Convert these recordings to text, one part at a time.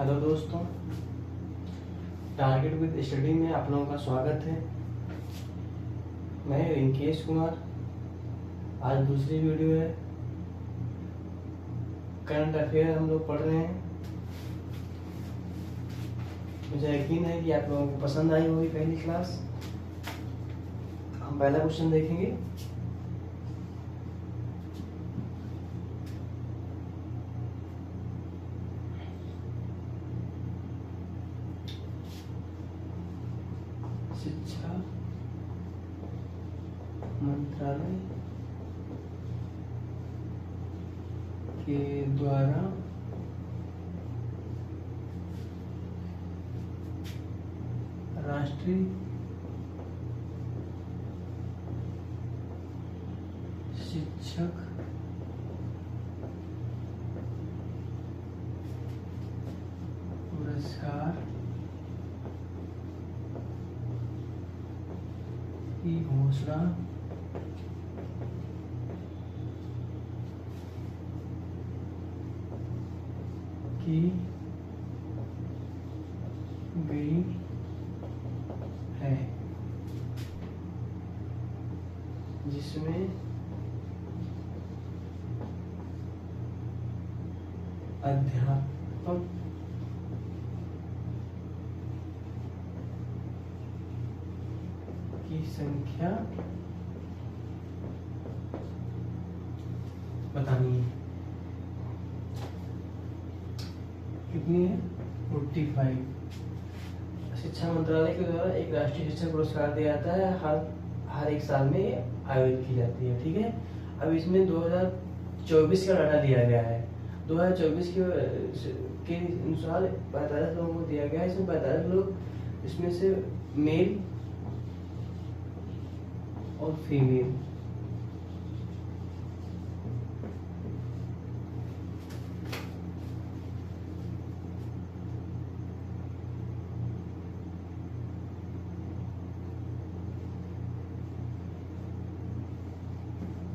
Hello दोस्तों, target with study में आप लोगों का स्वागत है। मैं रिंकेश कुमार। आज दूसरी वीडियो है। करंट अफेयर हम लोग पढ़ रहे हैं। मुझे यकीन है कि आप लोगों को पसंद आई होगी पहली क्लास। हम पहला क्वेश्चन देखेंगे। शिक्षा मंत्रालय के द्वारा राष्ट्रीय शिक्षक पुरस्कार की घोषणा की गई है, जिसमें अध्यापक की संख्या बतानी है। कितनी है? 45। शिक्षा मंत्रालय के द्वारा एक राष्ट्रीय शिक्षक पुरस्कार दिया जाता है। हर एक साल में आयोजित की जाती है। ठीक है। अब इसमें 2024 का डाटा दिया गया है। 2024 के अनुसार 45 लोगों को दिया गया है। इसमें 45 लोग, इसमें से मेल और फीमेल।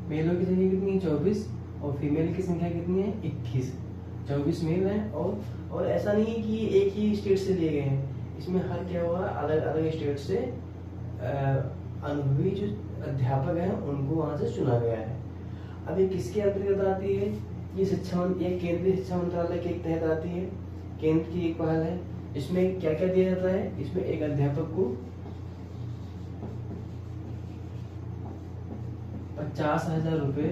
मेलों की संख्या कितनी है? 24। और फीमेल की संख्या कितनी है? 21। 24 मेल हैं। और ऐसा नहीं है कि एक ही स्टेट से लिए गए हैं। इसमें हर क्या हुआ, अलग अलग स्टेट से अनुभवी जो अध्यापक हैं उनको वहां से चुना गया है। अब ये किसके अंतर्गत आती है? ये केंद्रीय शिक्षा मंत्रालय के तहत आती है। केंद्र की एक पहल है। इसमें क्या क्या दिया जाता है? इसमें एक अध्यापक को 50,000 रुपये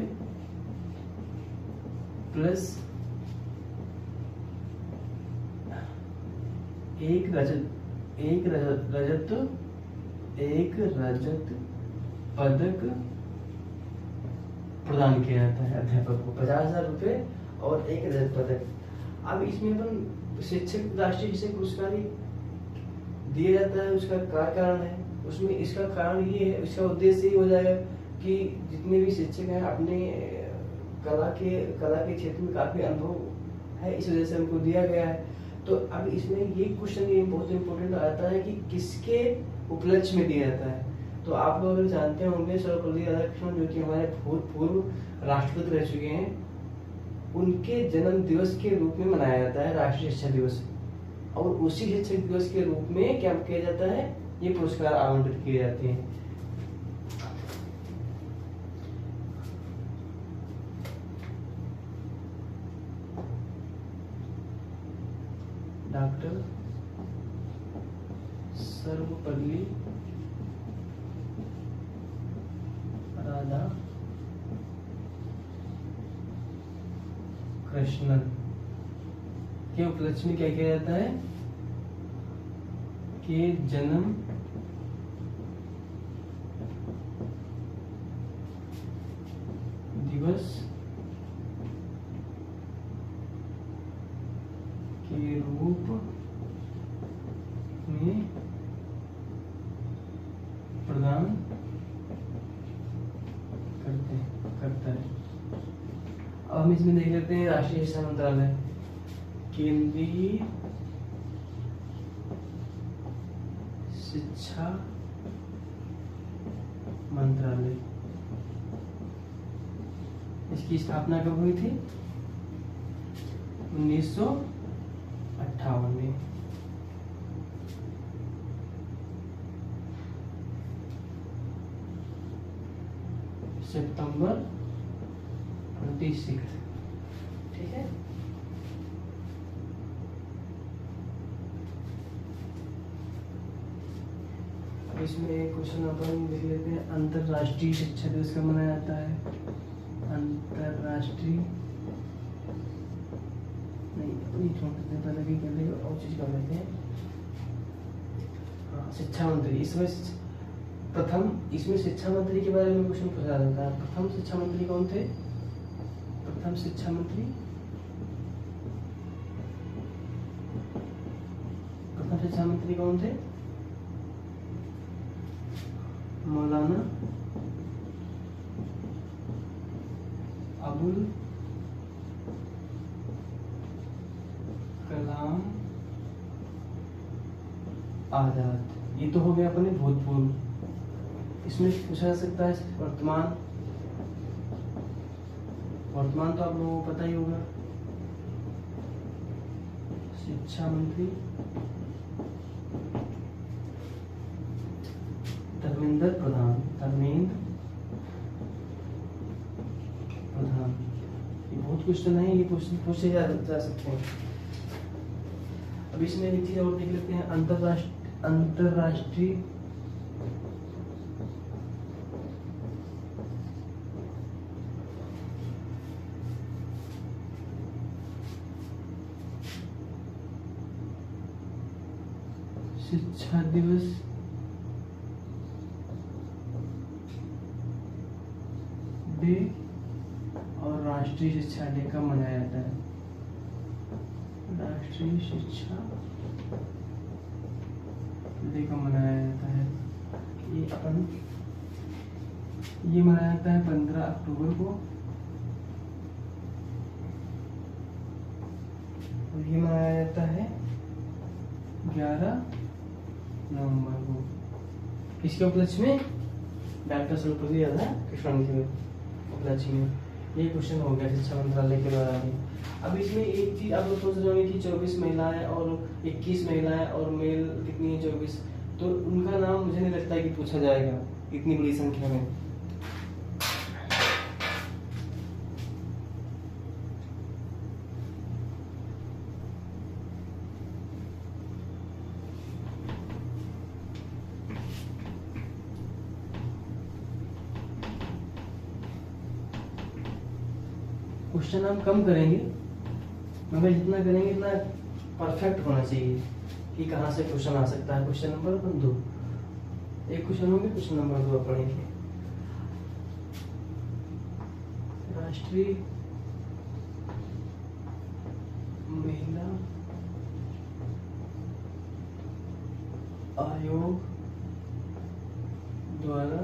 प्लस एक रजत पदक प्रदान किया जाता है। अध्यापक को 50,000 रुपये और एक रजत पदक। अब इसमें अपन शिक्षक राष्ट्रीय शिक्षक पुरस्कार दिया जाता है। उसका क्या कारण है? उसमें इसका कारण ये है, इसका उद्देश्य ये हो जाएगा कि जितने भी शिक्षक हैं अपने कला के क्षेत्र में काफी अनुभव है, इस वजह से उनको दिया गया है। तो अब इसमें ये क्वेश्चन ये बहुत इंपॉर्टेंट आता है कि किसके उपलक्ष्य में दिया जाता है। तो आप लोग अगर जानते होंगे सर्वपल्ली राधाकृष्णन, जो कि हमारे भूतपूर्व राष्ट्रपति रह चुके हैं, उनके जन्म दिवस के रूप में मनाया जाता है राष्ट्रीय शिक्षक दिवस। और उसी शिक्षक दिवस के रूप में क्या किया जाता है? ये पुरस्कार आवंटित किए जाते हैं। डॉक्टर सर्वपल्ली राधा कृष्णन के उपलक्ष्य में क्या किया जाता है? के जन्म दिवस के रूप में प्रदान करता है। अब हम इसमें देख लेते हैं राष्ट्रीय शिक्षा मंत्रालय, केंद्रीय शिक्षा मंत्रालय। इसकी स्थापना कब हुई थी? 1958 1958 में। सितंबर 26, ठीक है। अब इसमें एक क्वेश्चन अपन देख लेते हैं, अंतरराष्ट्रीय शिक्षा दिवस कब मनाया जाता है? अंतरराष्ट्रीय नहीं, अपनी छोड़ देते हैं, पहले भी कर लेंगे और चीज कर लेते हैं। हाँ, शिक्षा मंत्री, इसमें प्रथम, इसमें शिक्षा मंत्री के बारे में क्वेश्चन पूछा जाता है। प्रथम शिक्षा मंत्री कौन थे? प्रथम शिक्षा मंत्री, प्रथम शिक्षा मंत्री कौन थे? मौलाना अबुल कलाम आजाद। ये तो हो गया अपने भूतपूर्व। इसमें पूछा जा सकता है वर्तमान, वर्तमान तो आप लोगों को पता ही होगा, शिक्षा मंत्री धर्मेंद्र प्रधान, धर्मेंद्र प्रधान। ये बहुत क्वेश्चन है, ये क्वेश्चन पूछे जा सकते हैं। अब इसमें एक चीज और देख लेते हैं, अंतरराष्ट्रीय शिक्षा दिवस डे और राष्ट्रीय शिक्षा डे कब मनाया जाता है? राष्ट्रीय शिक्षा डे कब मनाया जाता है? ये मनाया जाता है 15 अक्टूबर को, और ये मनाया जाता है 11 नवंबर को। किसके उपलक्ष्य में? डॉक्टर सर्वपल्ली राधाकृष्णन के उपलक्ष्य में। ये क्वेश्चन हो गया शिक्षा मंत्रालय के द्वारा भी। अब इसमें एक चीज आप लोग सोच रहे होंगे कि 24 महिलाएं और 21 महिलाएं और मेल कितनी है? 24। तो उनका नाम मुझे नहीं लगता है कि पूछा जाएगा इतनी बड़ी संख्या में। क्वेश्चन हम कम करेंगे, मगर जितना करेंगे इतना परफेक्ट होना चाहिए कि कहाँ से क्वेश्चन आ सकता है। क्वेश्चन नंबर 2, एक क्वेश्चन होंगे, क्वेश्चन नंबर 2 पढ़ेंगे। राष्ट्रीय महिला आयोग द्वारा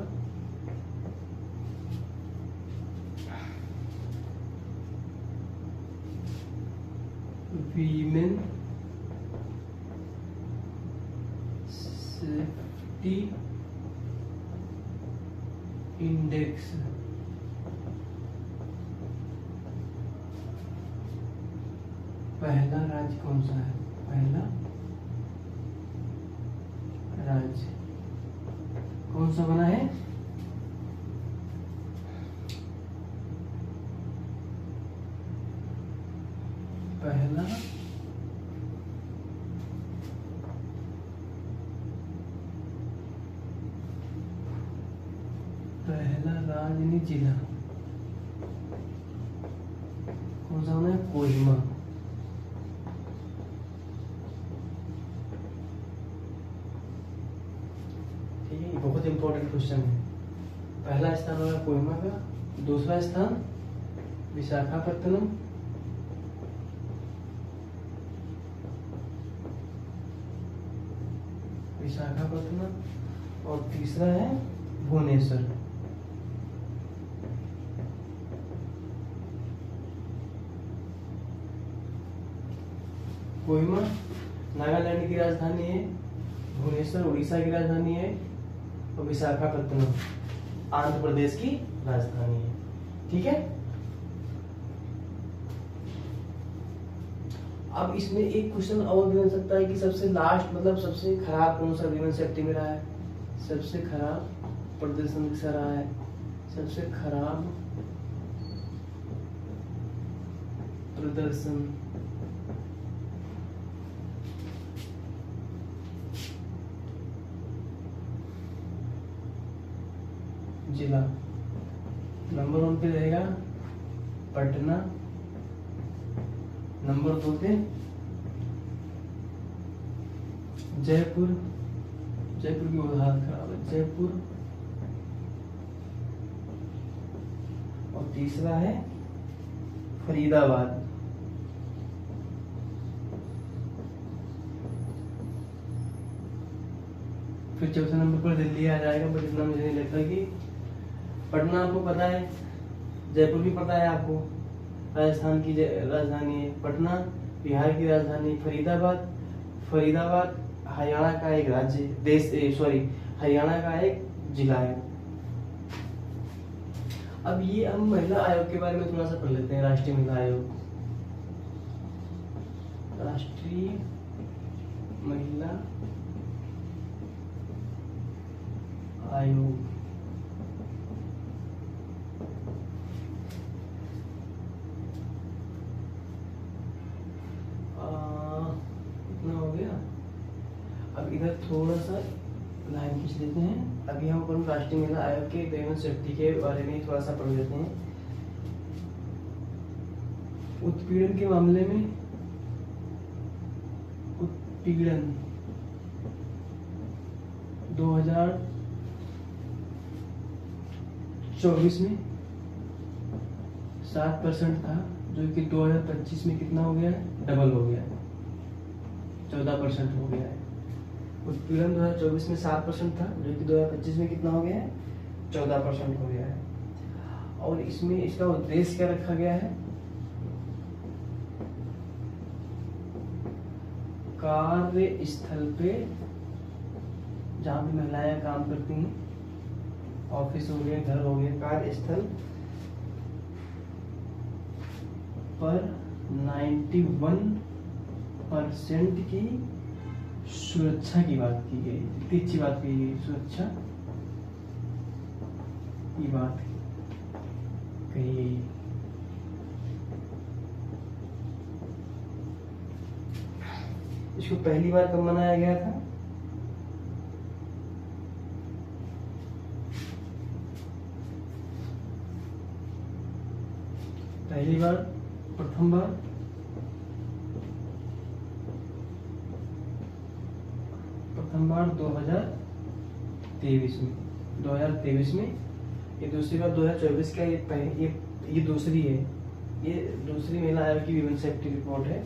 वीमेन सेफ्टी इंडेक्स पहला राज्य कौन सा है? पहला राज्य कौन सा बना है? पहला राज्य जिला कौन सा बना है? कोहिमा। ठीक है, बहुत इंपॉर्टेंट क्वेश्चन है। पहला स्थान होगा कोहिमा का, दूसरा स्थान विशाखापत्तनम, विशाखापत्तनम, और तीसरा है भुवनेश्वर। कोहिमा नागालैंड की राजधानी है, भुवनेश्वर उड़ीसा की राजधानी है, और विशाखापत्तनम आंध्र प्रदेश की राजधानी है। ठीक है, अब इसमें एक क्वेश्चन और भी बन सकता है कि सबसे लास्ट मतलब सबसे खराब कौन सा ह्यूमन सेफ्टी में रहा है, सबसे खराब प्रदर्शन किसा रहा है, सबसे खराब प्रदर्शन जिला। नंबर 1 पे रहेगा पटना, नंबर 2 पे जयपुर, जयपुर की हालत खराब है, जयपुर, और तीसरा है फरीदाबाद। फिर चौथे नंबर पर दिल्ली आ जाएगा, बट इतना मुझे नहीं लगता कि पटना आपको पता है, जयपुर भी पता है आपको, राजस्थान की राजधानी है पटना, बिहार की राजधानी फरीदाबाद, फरीदाबाद हरियाणा का एक राज्य देश सॉरी हरियाणा का एक जिला है। अब ये हम महिला आयोग के बारे में थोड़ा सा पढ़ लेते हैं। राष्ट्रीय महिला आयोग, राष्ट्रीय महिला आयोग इतना हो गया। अब इधर थोड़ा सा लाइन खींच देते हैं। अभी हम अपन राष्ट्रीय महिला आयोग के ह्यूमन सेफ्टी के बारे में थोड़ा सा पढ़ लेते हैं। उत्पीड़न के मामले में, उत्पीड़न 2024 में 7% था, जो कि 2025 में कितना हो गया है, डबल हो गया है, 14% हो गया है। उत्पीड़न 2024 में 7% था, जो कि 2025 में कितना हो गया है, 14% हो गया है। और इसमें इसका उद्देश्य क्या रखा गया है, कार्यस्थल पे जहाँ भी महिलाएं काम करती हैं, ऑफिस हो गए, घर हो गए, कार्यस्थल पर 91% की सुरक्षा की बात की गई। इतनी अच्छी बात की गई, सुरक्षा की बात कही गई। इसको पहली बार कब मनाया गया था, पहली बार, प्रथम बार प्रथम बार 2023 में, 2023 में। ये दूसरी बार 2024 का, ये दूसरी है, ये दूसरी महिला आयोग की ह्यूमन सेफ्टी रिपोर्ट है।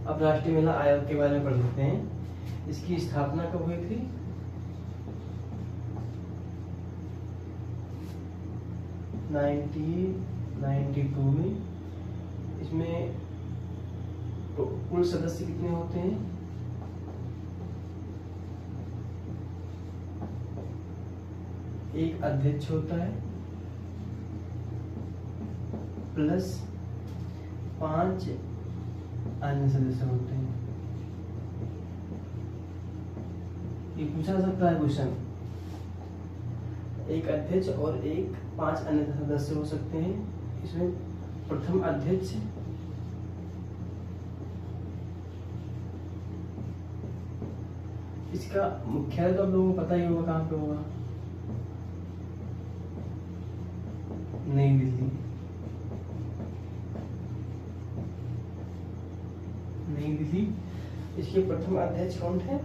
अब राष्ट्रीय महिला आयोग के बारे में पढ़ लेते हैं। इसकी स्थापना कब हुई थी, 1992 में। इसमें कुल सदस्य कितने होते हैं, एक अध्यक्ष होता है प्लस 5 अन्य सदस्य होते हैं। ये पूछा सकता है क्वेश्चन, एक अध्यक्ष और 5 अन्य सदस्य हो सकते हैं। इसमें प्रथम अध्यक्ष, इसका मुख्यालय तो आप लोगों को पता ही होगा, कहाँ पे होगा, नई दिल्ली। नई दिल्ली। इसके प्रथम अध्यक्ष कौन थे,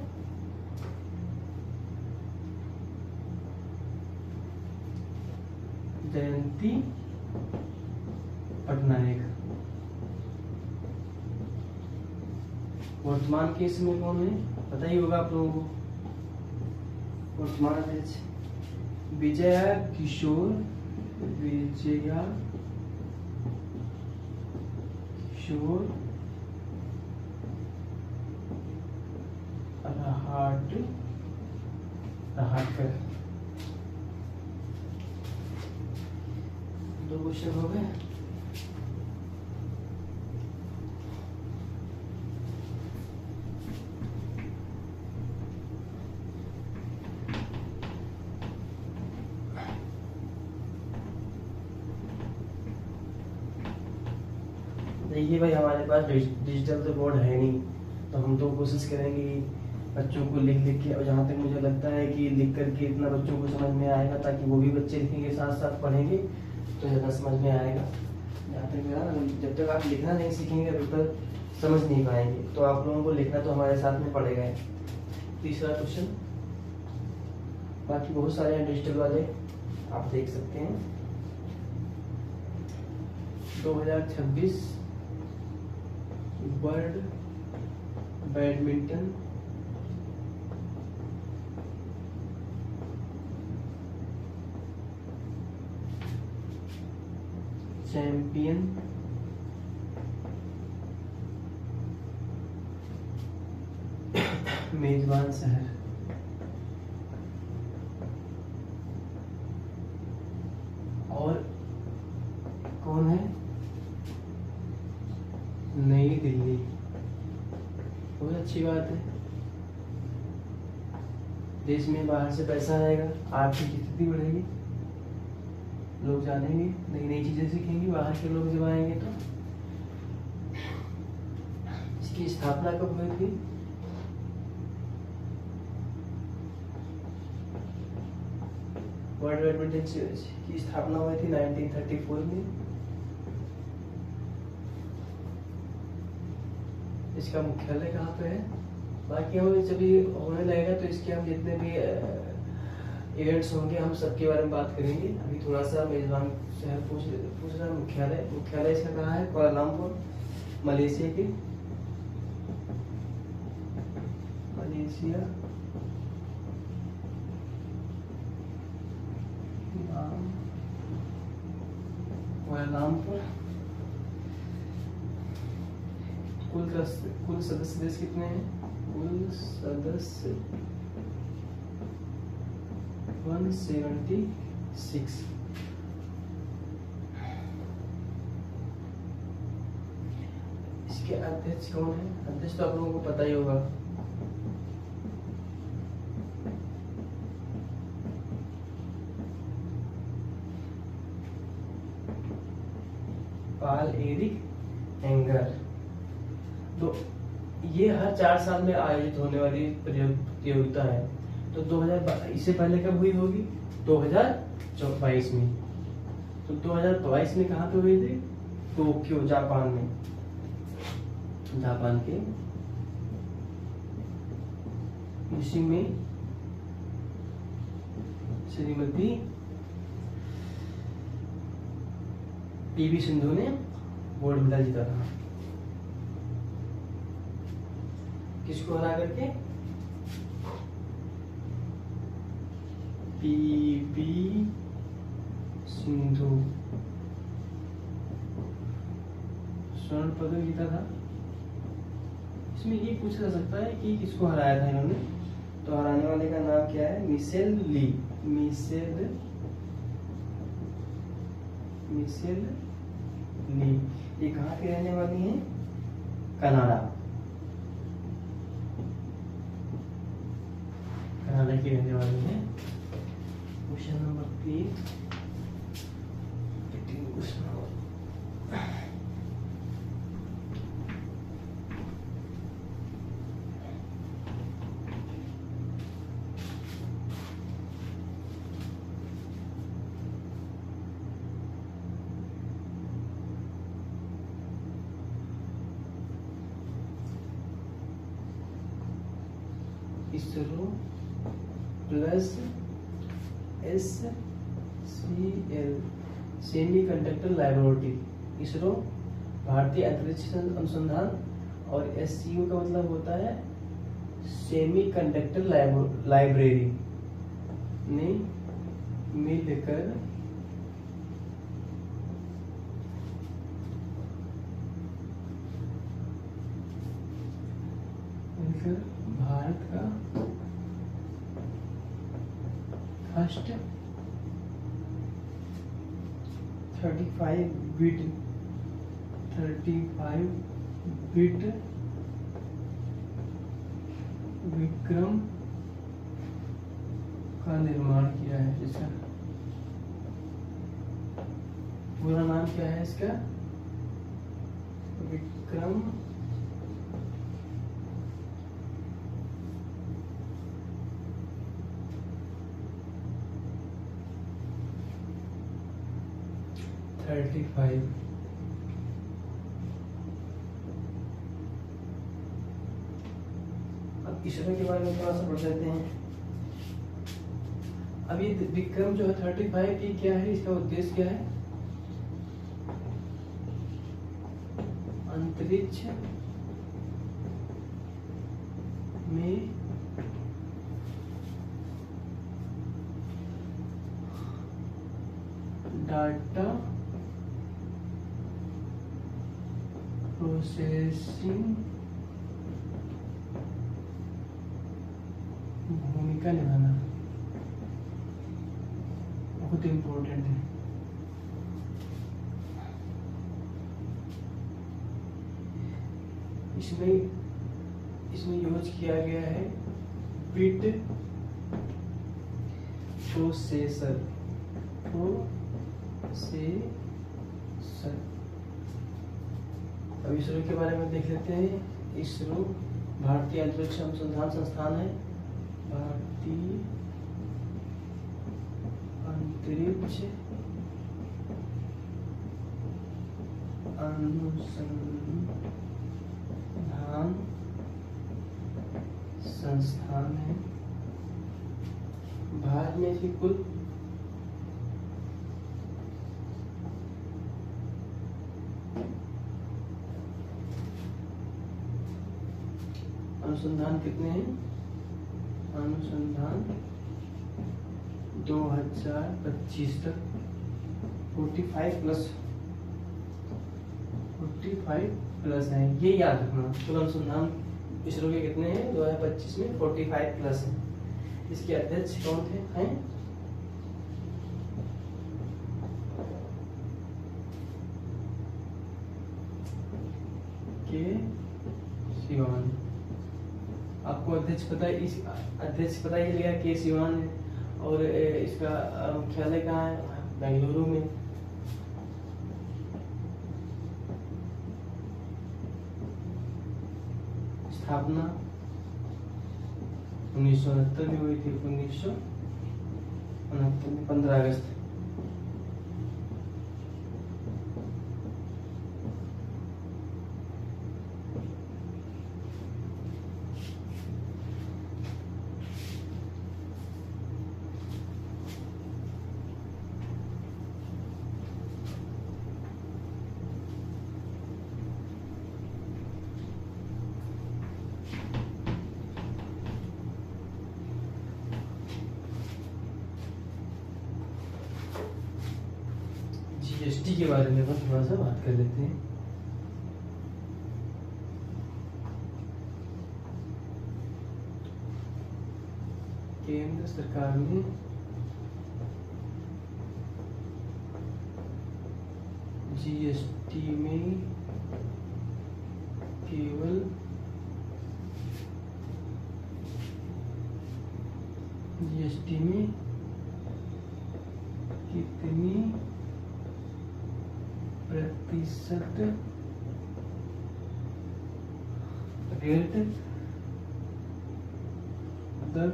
जयंती पटनायक। वर्तमान के इसमें कौन है, पता ही होगा आप लोगों को, वर्तमान अध्यक्ष विजया किशोर रहाटकर। दो क्वेश्चन हो गए। देखिए भाई, हमारे पास डिजिटल तो बोर्ड है नहीं, तो हम तो कोशिश करेंगे बच्चों को लिख लिख के, और जहाँ तक मुझे लगता है कि लिख करके इतना बच्चों को समझ में आएगा, ताकि वो भी बच्चे लिखेंगे साथ साथ पढ़ेंगे तो ज़्यादा समझ में आएगा। जहाँ तक मेरा, जब तक आप लिखना नहीं सीखेंगे तब तक समझ नहीं पाएंगे, तो आप लोगों को लिखना तो हमारे साथ में पड़ेगा। तीसरा क्वेश्चन, बाकी बहुत सारे हैं डिजिटल वाले, आप देख सकते हैं। 2026 वर्ल्ड बैडमिंटन चैंपियन मेजबान शहर और कौन है? नई दिल्ली। बहुत अच्छी बात है, देश में बाहर से पैसा आएगा, आर्थिक स्थिति बढ़ेगी, लोग जानेंगे, नई नई चीजें सीखेंगे, बाहर के लोग जब आएंगे तो। इसकी स्थापना कब हुई थी? वर्ल्ड बैडमिंटन की स्थापना हुई थी 1934 में। इसका मुख्यालय कहाँ पे है? बाकी हमें जब ये होने लगेगा तो इसके हम जितने भी इवेंट्स होंगे हम सबके बारे में बात करेंगे। अभी थोड़ा सा मेजबान शहर पूछ रहा है। मुख्यालय इसका कहाँ है? कुआलालंपुर, मलेशिया के, मलेशिया। कुआलालंपुर। कुल सदस्य देश कितने हैं? कुल सदस्य 176। इसके अध्यक्ष कौन है? अध्यक्ष तो आप लोगों को पता ही होगा, पाल एरिक एंगर। तो ये हर 4 साल में आयोजित होने वाली प्रतियोगिता है। तो 2000 इससे पहले कब हुई होगी? 2022 में। तो 2022 में कहाँ पे हुई थी? टोक्यो, जापान में। जापान के इसी में श्रीमती पीवी सिंधु ने गोल्ड मेडल जीता था। किसको हरा करके? पीवी सिंधु स्वर्ण पदक जीता था। इसमें ये पूछा जा सकता है कि किसको हराया था इन्होंने। तो हराने वाले का नाम क्या है? मिशेल ली। मिशेल ली। ये कहाँ की रहने वाली है? कनाडा। कनाडा की रहने वाली है। Question number 3। ISRO plus SCL semi conductor laboratory. ISRO भारतीय अंतरिक्ष अनुसंधान और SCO का मतलब होता है सेमी कंडक्टर लाइब्रेरी ने मिलकर भारत का 35 बिट 35 बिट विक्रम का निर्माण किया है। जिसका पूरा नाम क्या है इसका? Vikram thirty five. अब इसरो के बारे में थोड़ा सा पढ़ लेते हैं। अब ये विक्रम जो है 35 की क्या है, इसका उद्देश्य क्या है? अंतरिक्ष में डाटा प्रोसेसिंग भूमिका निभाना बहुत इम्पोर्टेंट है। इसमें यूज किया गया है बिट प्रोसेसर। अब इसरो के बारे में देख लेते हैं। इसरो भारतीय अंतरिक्ष अनुसंधान संस्थान है। भारतीय अंतरिक्ष अनुसंधान संस्थान है। भारत में इसकी कुल अनुसंधान कितने हैं? अनुसंधान 2025 तक 45 प्लस है। ये याद रखना। कुल अनुसंधान इसरो के कितने हैं? 2025 में 45 प्लस है। इसके अध्यक्ष कौन थे? हैं के सिवान। आपको अध्यक्ष पता है? इस अध्यक्ष पता ही लगा के सिवान है। और इसका मुख्यालय कहाँ है? बेंगलुरु में। स्थापना 1969 में हुई थी। 1969 में 15 अगस्त। जीएसटी के बारे में थोड़ा सा बात कर लेते हैं। केंद्र सरकार ने जीएसटी में केवल कितनी प्रतिशत रेट दर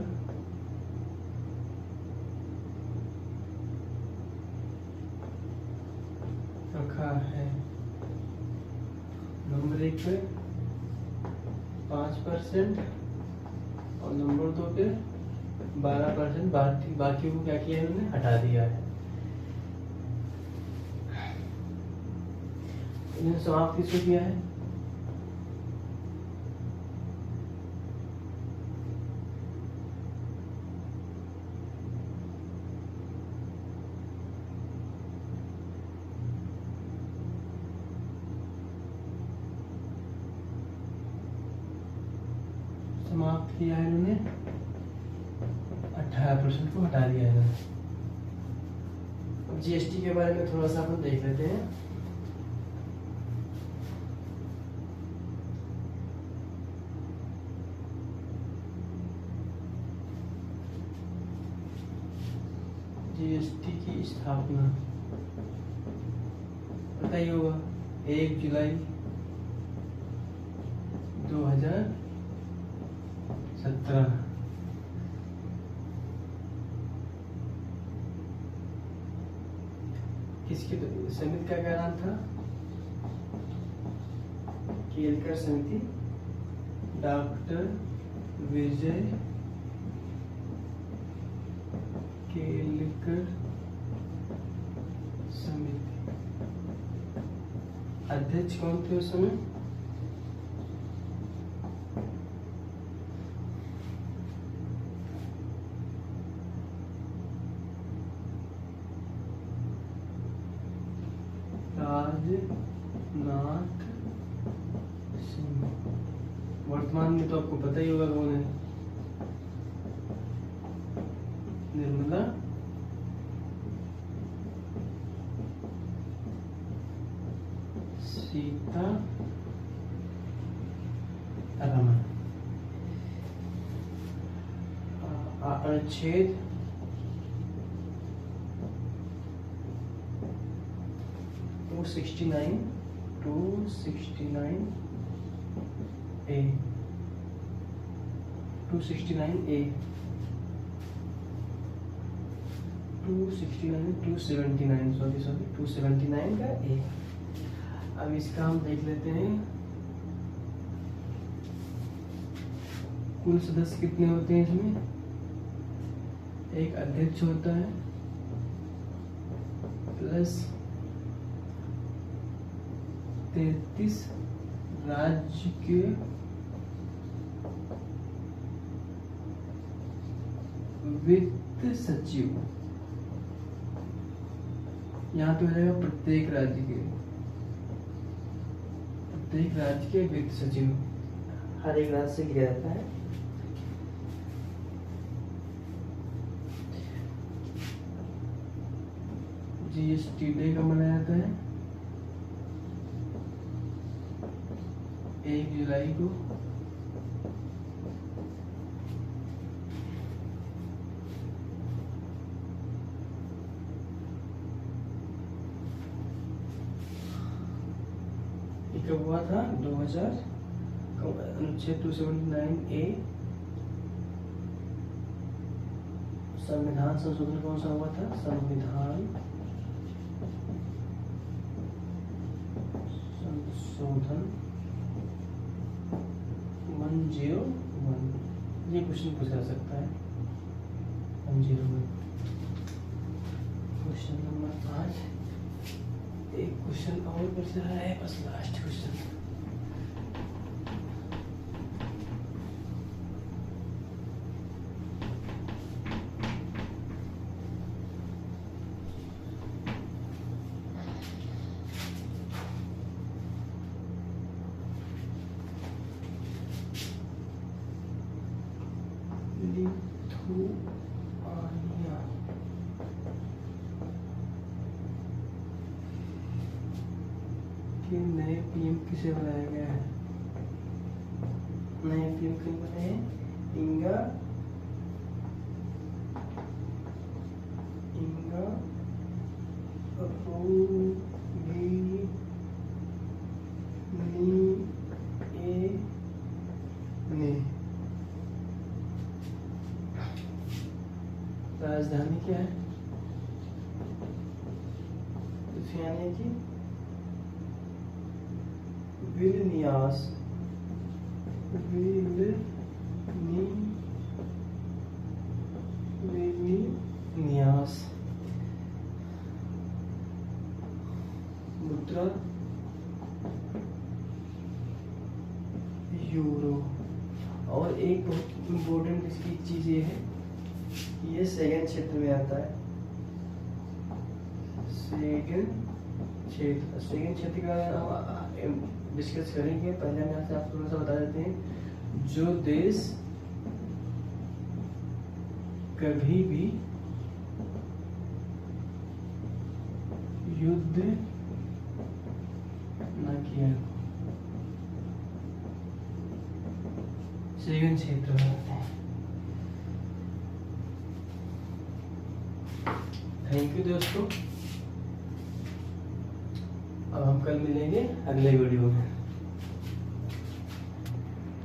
रखा है? नंबर 1 पे 5% और नंबर 2 पे 12%। बाकी को क्या किया है? इन्होंने हटा दिया है। इन्होंने समाप्त किसको किया है? समाप्त किया है इन्होंने। 18% को हटा दिया है इन्होंने। जीएसटी के बारे में थोड़ा सा अपन देख लेते हैं। जीएसटी की स्थापना पता ही होगा 1 जुलाई 2017। किसकी समिति का क्या नाम था? केलकर समिति, डॉक्टर विजय केलकर समिति। अध्यक्ष कौन थे उस समय? राजनाथ सिंह। वर्तमान में तो आपको पता ही होगा कौन है, निर्मला सीतारमण। अनुच्छेद 269A 279 का ए। अब इसका हम देख लेते हैं कुल सदस्य कितने होते हैं इसमें। एक अध्यक्ष होता है प्लस 33 राज्य के वित्त सचिव। यहाँ पे हो जाएगा प्रत्येक राज्य के वित्त सचिव। हर एक राज्य से लिया जाता है। जीएसटी डे कब मनाया जाता है? 1 जुलाई को। कब हुआ था? 2000। अनुच्छेद 279A। संविधान संशोधन कौन सा हुआ था? संविधान संशोधन 101। ये क्वेश्चन पूछा जा सकता है। 101 क्वेश्चन नंबर 5। एक क्वेश्चन और बच रहा है, बस लास्ट क्वेश्चन। लिथुआनिया के नए पीएम किसे बनाया गया है? नए पीएम किसे बने हैं? इंगा राजधानी क्या है? लिथुआनिया की विल्नियास। विल्नियास। मुद्रा यूरो। और एक बहुत इम्पोर्टेंट इसकी चीज ये है, ये सेकंड क्षेत्र में आता है। सेकंड क्षेत्र का डिस्कस करेंगे। पहले हम यहाँ से आपको थोड़ा सा बता देते हैं। जो देश कभी भी युद्ध न किया। सेकंड क्षेत्र बनाते हैं। थैंक यू दोस्तों, अब हम कल मिलेंगे अगले वीडियो में।